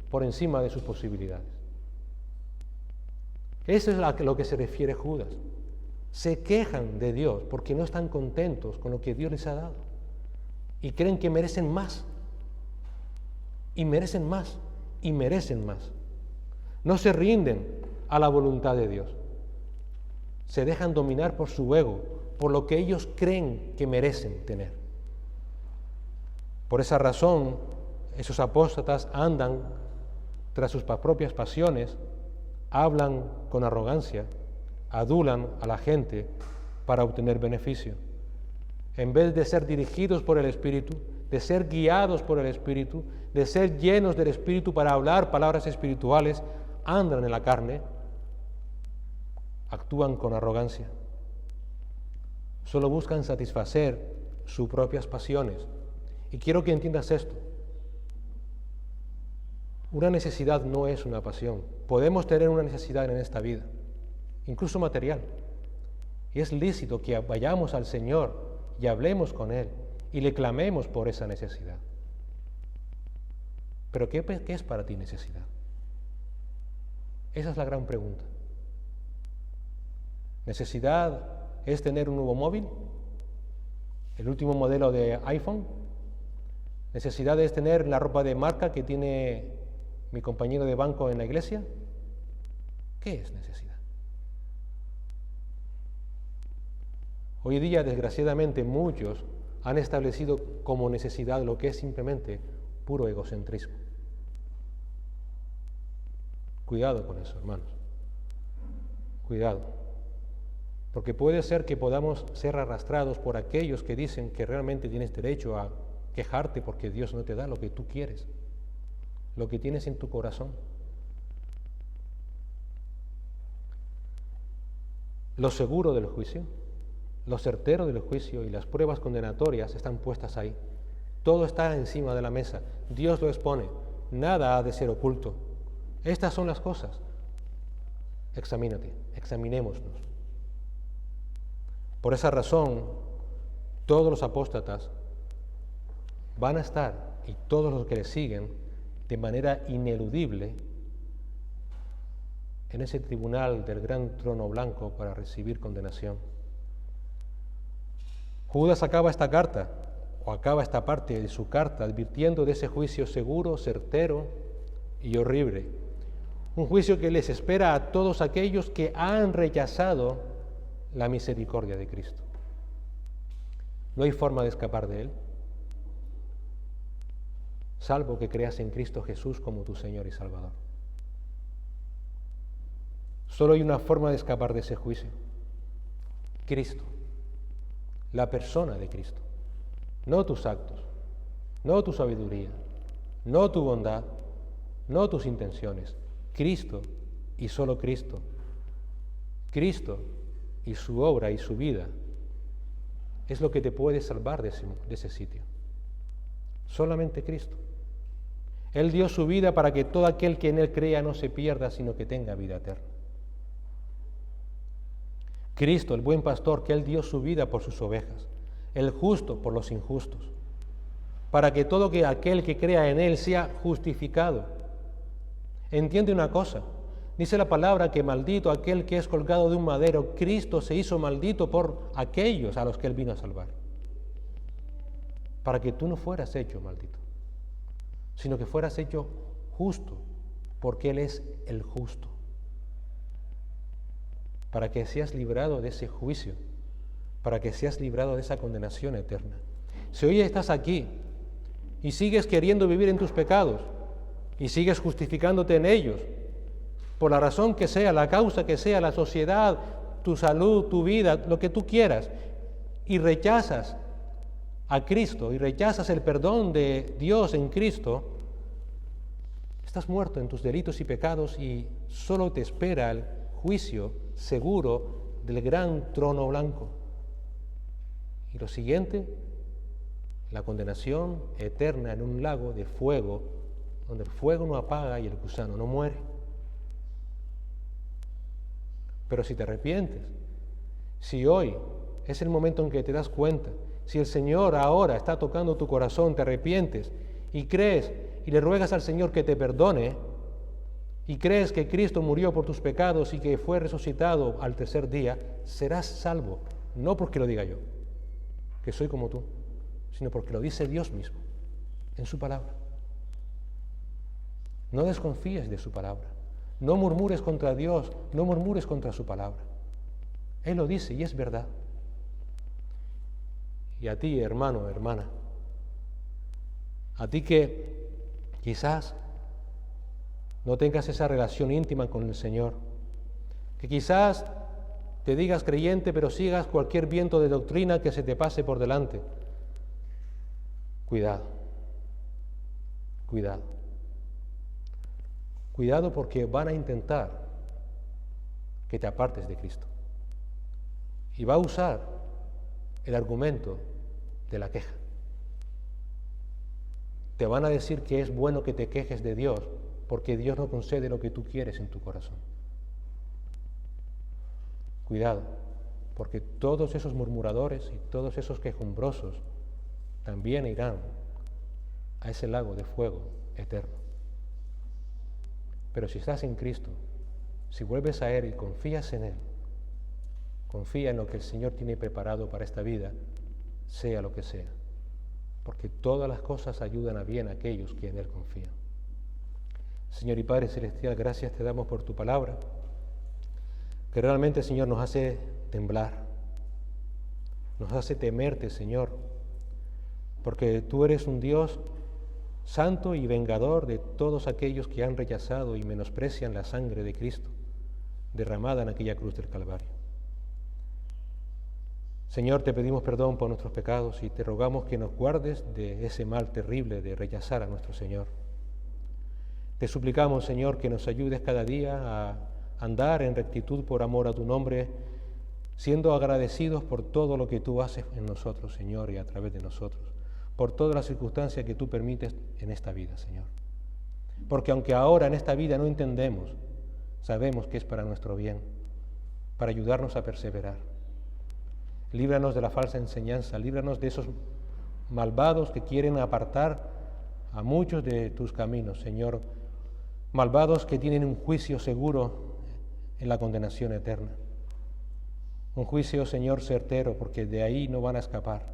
por encima de sus posibilidades. Eso es a lo que se refiere Judas. Se quejan de Dios porque no están contentos con lo que Dios les ha dado y creen que merecen más y merecen más y merecen más. No se rinden a la voluntad de Dios. Se dejan dominar por su ego, por lo que ellos creen que merecen tener. Por esa razón, esos apóstatas andan tras sus propias pasiones, hablan con arrogancia, adulan a la gente para obtener beneficio. En vez de ser dirigidos por el Espíritu, de ser guiados por el Espíritu, de ser llenos del Espíritu para hablar palabras espirituales, andan en la carne, actúan con arrogancia. Solo buscan satisfacer sus propias pasiones. Y quiero que entiendas esto. Una necesidad no es una pasión. Podemos tener una necesidad en esta vida, incluso material. Y es lícito que vayamos al Señor y hablemos con Él y le clamemos por esa necesidad. Pero ¿qué es para ti necesidad? Esa es la gran pregunta. ¿Necesidad es tener un nuevo móvil? ¿El último modelo de iPhone? ¿Necesidad es tener la ropa de marca que tiene mi compañero de banco en la iglesia? ¿Qué es necesidad? Hoy día, desgraciadamente, muchos han establecido como necesidad lo que es simplemente puro egocentrismo. Cuidado con eso, hermanos. Cuidado. Porque puede ser que podamos ser arrastrados por aquellos que dicen que realmente tienes derecho a quejarte porque Dios no te da lo que tú quieres, lo que tienes en tu corazón. Lo seguro del juicio, lo certero del juicio y las pruebas condenatorias están puestas ahí. Todo está encima de la mesa. Dios lo expone. Nada ha de ser oculto. Estas son las cosas. Examínate, examinémonos. Por esa razón, todos los apóstatas van a estar, y todos los que les siguen, de manera ineludible, en ese tribunal del gran trono blanco para recibir condenación. Judas acaba esta carta, o acaba esta parte de su carta, advirtiendo de ese juicio seguro, certero y horrible. Un juicio que les espera a todos aquellos que han rechazado la misericordia de Cristo. No hay forma de escapar de Él, salvo que creas en Cristo Jesús como tu Señor y Salvador. Solo hay una forma de escapar de ese juicio: Cristo, la persona de Cristo. No tus actos, no tu sabiduría, no tu bondad, no tus intenciones. Cristo y solo Cristo. Cristo y su obra y su vida es lo que te puede salvar de ese sitio. Solamente Cristo. Él dio su vida para que todo aquel que en Él crea no se pierda, sino que tenga vida eterna. Cristo, el buen pastor, que Él dio su vida por sus ovejas, el justo por los injustos, para que todo aquel que crea en Él sea justificado. Entiende una cosa: Dice la palabra que maldito aquel que es colgado de un madero. Cristo se hizo maldito por aquellos a los que Él vino a salvar. Para que tú no fueras hecho maldito, sino que fueras hecho justo, porque Él es el justo. Para que seas librado de ese juicio, para que seas librado de esa condenación eterna. Si hoy estás aquí y sigues queriendo vivir en tus pecados y sigues justificándote en ellos, por la razón que sea, la causa que sea, la sociedad, tu salud, tu vida, lo que tú quieras, y rechazas a Cristo y rechazas el perdón de Dios en Cristo, estás muerto en tus delitos y pecados y solo te espera el juicio seguro del gran trono blanco. Y lo siguiente, la condenación eterna en un lago de fuego, donde el fuego no apaga y el gusano no muere. Pero si te arrepientes, si hoy es el momento en que te das cuenta, si el Señor ahora está tocando tu corazón, te arrepientes y crees y le ruegas al Señor que te perdone y crees que Cristo murió por tus pecados y que fue resucitado al tercer día, serás salvo, no porque lo diga yo, que soy como tú, sino porque lo dice Dios mismo en su palabra. No desconfíes de su palabra, no murmures contra Dios, no murmures contra su palabra. Él lo dice y es verdad. Y a ti, hermano, hermana, a ti que quizás no tengas esa relación íntima con el Señor, que quizás te digas creyente pero sigas cualquier viento de doctrina que se te pase por delante, cuidado, cuidado, cuidado porque van a intentar que te apartes de Cristo y va a usar el argumento de la queja. Te van a decir que es bueno que te quejes de Dios porque Dios no concede lo que tú quieres en tu corazón. Cuidado, porque todos esos murmuradores y todos esos quejumbrosos también irán a ese lago de fuego eterno. Pero si estás en Cristo, si vuelves a Él y confías en Él, confía en lo que el Señor tiene preparado para esta vida, sea lo que sea, porque todas las cosas ayudan a bien a aquellos que en Él confían. Señor y Padre Celestial, gracias te damos por tu palabra, que realmente, Señor, nos hace temblar, nos hace temerte, Señor, porque tú eres un Dios santo y vengador de todos aquellos que han rechazado y menosprecian la sangre de Cristo, derramada en aquella cruz del Calvario. Señor, te pedimos perdón por nuestros pecados y te rogamos que nos guardes de ese mal terrible de rechazar a nuestro Señor. Te suplicamos, Señor, que nos ayudes cada día a andar en rectitud por amor a tu nombre, siendo agradecidos por todo lo que tú haces en nosotros, Señor, y a través de nosotros, por todas las circunstancias que tú permites en esta vida, Señor. Porque aunque ahora en esta vida no entendemos, sabemos que es para nuestro bien, para ayudarnos a perseverar. Líbranos de la falsa enseñanza, líbranos de esos malvados que quieren apartar a muchos de tus caminos, Señor. Malvados que tienen un juicio seguro en la condenación eterna. Un juicio, Señor, certero, porque de ahí no van a escapar.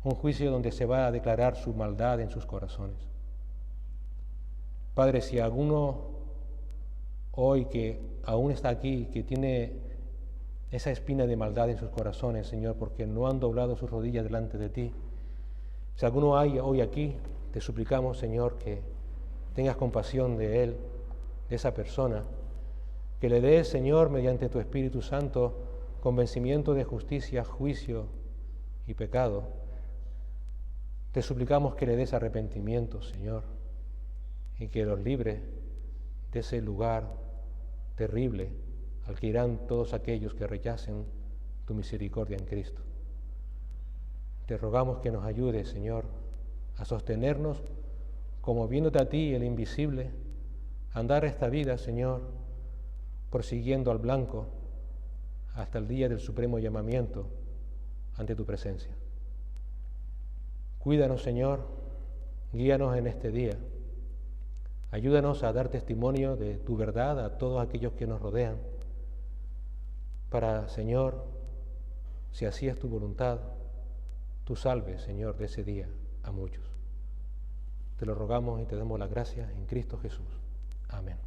Un juicio donde se va a declarar su maldad en sus corazones. Padre, si alguno hoy que aún está aquí, que tiene esa espina de maldad en sus corazones, Señor, porque no han doblado sus rodillas delante de ti. Si alguno hay hoy aquí, te suplicamos, Señor, que tengas compasión de él, de esa persona, que le des, Señor, mediante tu Espíritu Santo, convencimiento de justicia, juicio y pecado. Te suplicamos que le des arrepentimiento, Señor, y que los libre de ese lugar terrible al que irán todos aquellos que rechacen tu misericordia en Cristo. Te rogamos que nos ayudes, Señor, a sostenernos como viéndote a ti, el invisible, a andar esta vida, Señor, persiguiendo al blanco hasta el día del supremo llamamiento ante tu presencia. Cuídanos, Señor, guíanos en este día. Ayúdanos a dar testimonio de tu verdad a todos aquellos que nos rodean, para, Señor, si así es tu voluntad, tú salves, Señor, de ese día a muchos. Te lo rogamos y te damos las gracias en Cristo Jesús. Amén.